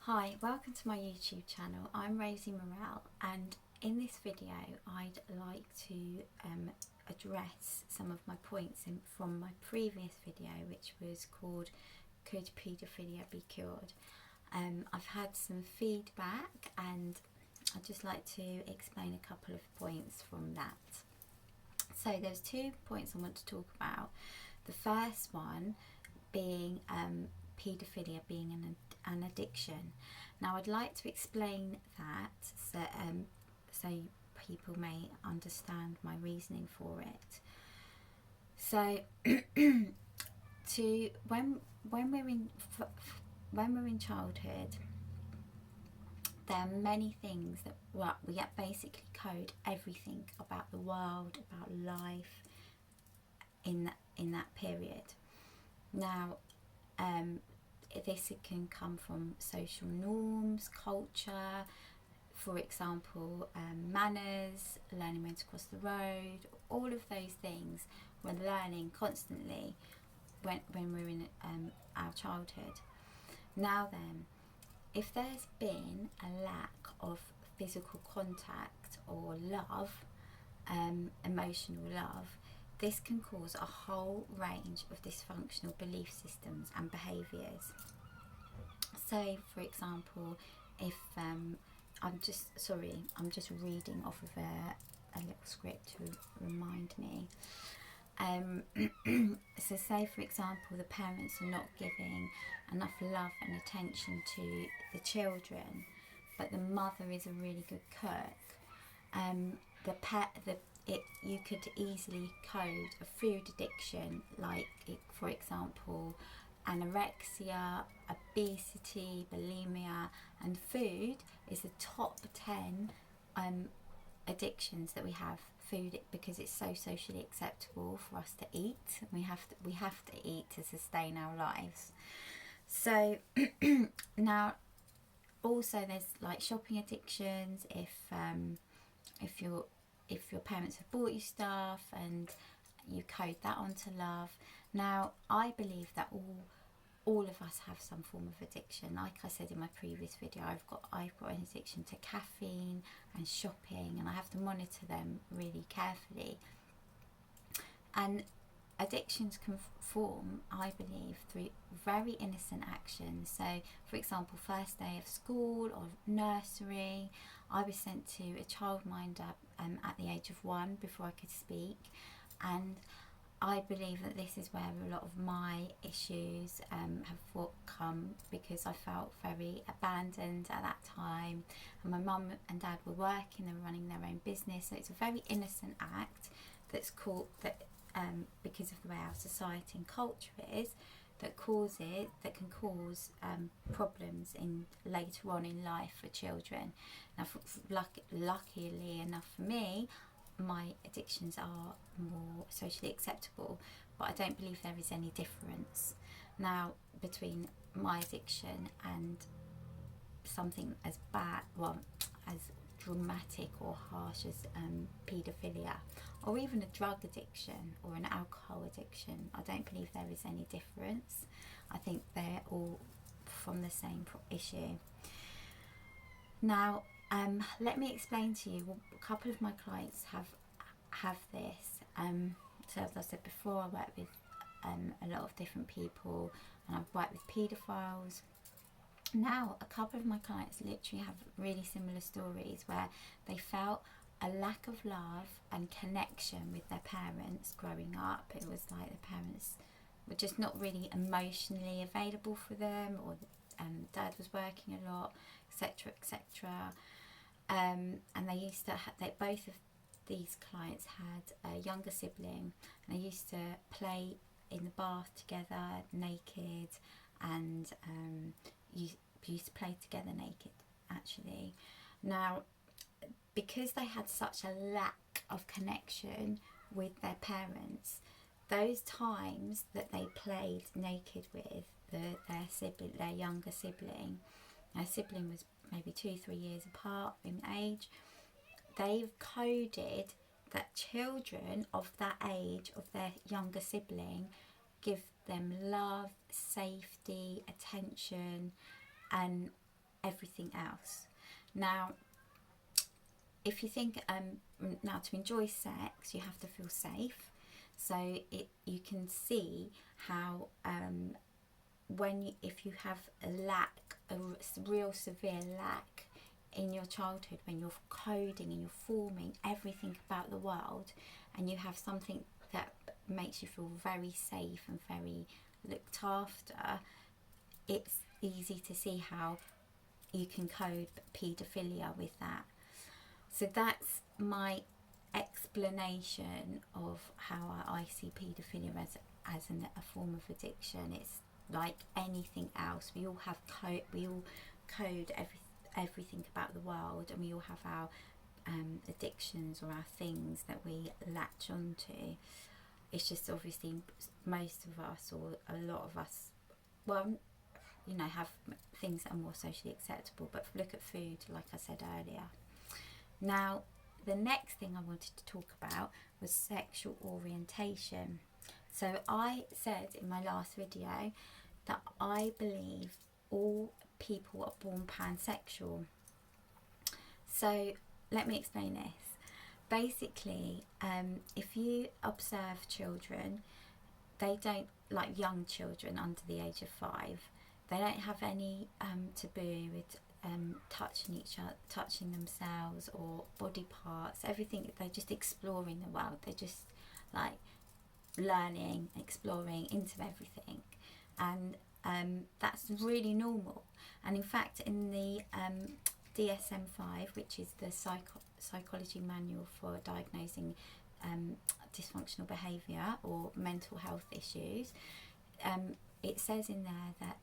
Hi, welcome to my YouTube channel. I'm Rosie Morel, and in this video I'd like to address some of my points from my previous video, which was called Could Paedophilia Be Cured? I've had some feedback and I'd just like to explain a couple of points from that. So there's 2 points I want to talk about. The first one being paedophilia being an addiction. Now I'd like to explain that so people may understand my reasoning for it. So when we're in childhood, there are many things that we basically code everything about the world, about life in that period. Now this can come from social norms, culture, for example, manners, learning when to cross the road. All of those things we're learning constantly when we're in our childhood. Now then, if there's been a lack of physical contact or love, emotional love, this can cause a whole range of dysfunctional belief systems and behaviours. So, for example, if I'm just reading off of a little script to remind me. So say, for example, the parents are not giving enough love and attention to the children, but the mother is a really good cook. You could easily code a food addiction, like for example, anorexia, obesity, bulimia, and food is the top 10 addictions that we have. Food, because it's so socially acceptable for us to eat. We have to eat to sustain our lives. So now also there's like shopping addictions. If your parents have bought you stuff and you code that onto love. Now I believe that all of us have some form of addiction. Like I said in my previous video, I've got an addiction to caffeine and shopping, and I have to monitor them really carefully. And addictions can form, I believe, through very innocent actions. So, for example, first day of school or nursery, I was sent to a childminder at the age of 1 before I could speak, and I believe that this is where a lot of my issues have come, because I felt very abandoned at that time, and my mum and dad were working, they were running their own business, so it's a very innocent act that's called that because of the way our society and culture is, that can cause problems in later on in life for children. Now, luckily enough for me, my addictions are more socially acceptable, but I don't believe there is any difference now between my addiction and something as bad, as dramatic or harsh as paedophilia, or even a drug addiction or an alcohol addiction. I don't believe there is any difference. I think they're all from the same issue. Now, let me explain to you. A couple of my clients have this. So as I said before, I work with a lot of different people, and I've worked with paedophiles. Now, a couple of my clients literally have really similar stories where they felt a lack of love and connection with their parents growing up. It was like the parents were just not really emotionally available for them, or dad was working a lot, etc., etc. And they used to both of these clients had a younger sibling, and they used to play in the bath together naked, and used to play together naked actually. Now, because they had such a lack of connection with their parents, those times that they played naked with their younger sibling, their sibling was maybe 2-3 years apart in age, they've coded that children of that age, of their younger sibling, give them love, safety, attention, and everything else. Now, if you think now to enjoy sex, you have to feel safe. So you can see how if you have a real severe lack in your childhood, when you're coding and you're forming everything about the world, and you have something that makes you feel very safe and very looked after, it's easy to see how you can code paedophilia with that. So that's my explanation of how I see paedophilia as a form of addiction. It's like anything else. We all have code everything about the world, and we all have our addictions or our things that we latch onto. It's just obviously most of us, or a lot of us, well, you know, have things that are more socially acceptable. But look at food, like I said earlier. Now, the next thing I wanted to talk about was sexual orientation. So I said in my last video that I believe all people are born pansexual. So let me explain this. Basically, if you observe children, they don't, like young children under the age of 5, they don't have any taboo with touching each other, touching themselves or body parts, everything. They're just exploring the world. They're just like learning, exploring into everything, and that's really normal. And in fact, in the DSM-5, which is the psychology manual for diagnosing dysfunctional behaviour or mental health issues, it says in there that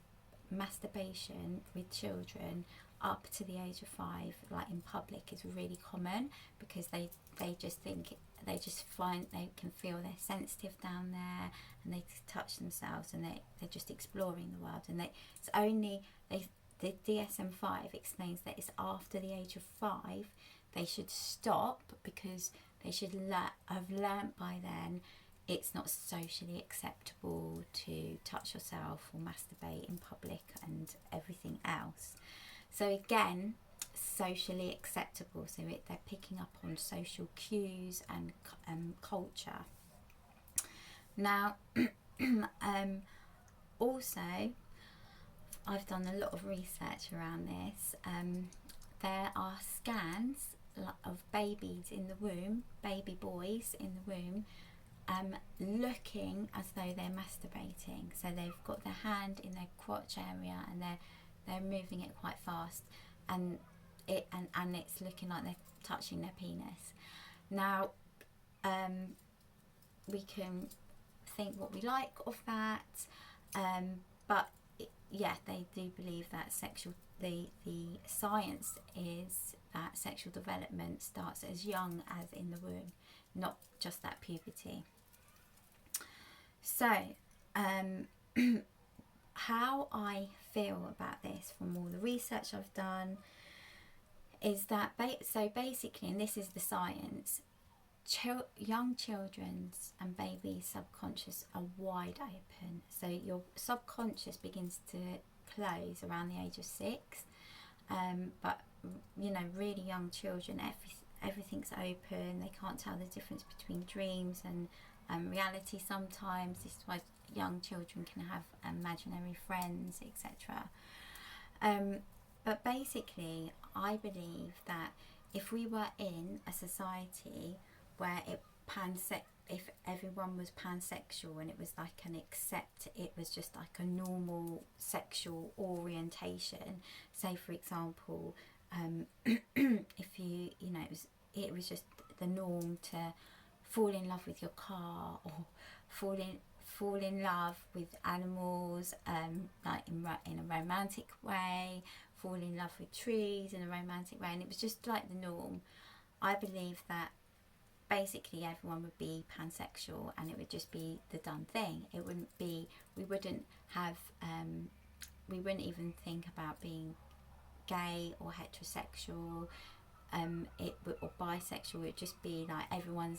masturbation with children up to the age of 5, like in public, is really common, because they just think, they just find they can feel they're sensitive down there, and they touch themselves, and they're just exploring the world. And it's only the DSM-5 explains that it's after the age of 5 they should stop, because they should have learnt by then it's not socially acceptable to touch yourself or masturbate in public and everything else. So again, socially acceptable, so they're picking up on social cues and culture. Now, also, I've done a lot of research around this. There are scans of babies in the womb, baby boys in the womb, looking as though they're masturbating. So they've got their hand in their crotch area, and they're moving it quite fast, and it's looking like they're touching their penis. Now, we can think what we like of that, but yeah, they do believe that the science is that sexual development starts as young as in the womb, not just at puberty. So, how I feel about this from all the research I've done is that, so basically, and this is the science, young children's and babies' subconscious are wide open. So your subconscious begins to close around the age of 6, but you know, really young children, everything's open. They can't tell the difference between dreams and reality sometimes. This is why young children can have imaginary friends, etc. But basically, I believe that if we were in a society where if everyone was pansexual, and it was like it was just like a normal sexual orientation, say for example, if you know, it was just the norm to fall in love with your car, or fall in love with animals, like in a romantic way, fall in love with trees in a romantic way, and it was just like the norm. I believe that basically everyone would be pansexual, and it would just be the done thing. It wouldn't be, we wouldn't even think about being gay or heterosexual, or bisexual. It would just be like everyone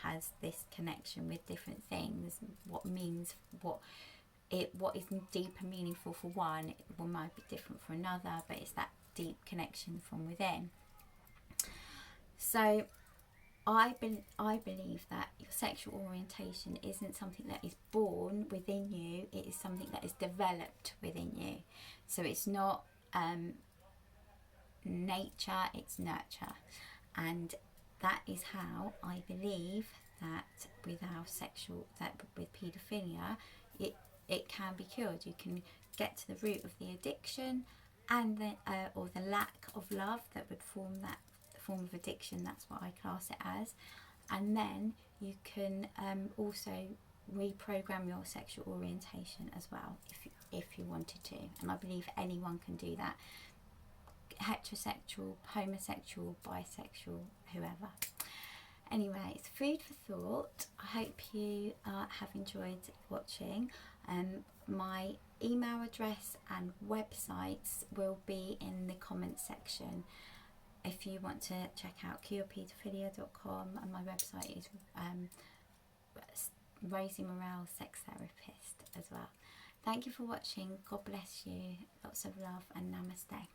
has this connection with different things, what what is deep and meaningful for one might be different for another, but it's that deep connection from within. So I believe that your sexual orientation isn't something that is born within you, it is something that is developed within you. So it's not nature, it's nurture. And that is how I believe that with with paedophilia, it can be cured. You can get to the root of the addiction and or the lack of love that would form that form of addiction. That's what I class it as. And then you can also reprogram your sexual orientation as well if you wanted to. And I believe anyone can do that. Heterosexual, homosexual, bisexual, whoever. Anyway, it's food for thought. I hope you have enjoyed watching. My email address and websites will be in the comments section if you want to check out curepaedophilia.com, and my website is Rosie Morale Sex Therapist as well. Thank you for watching. God bless you. Lots of love and namaste.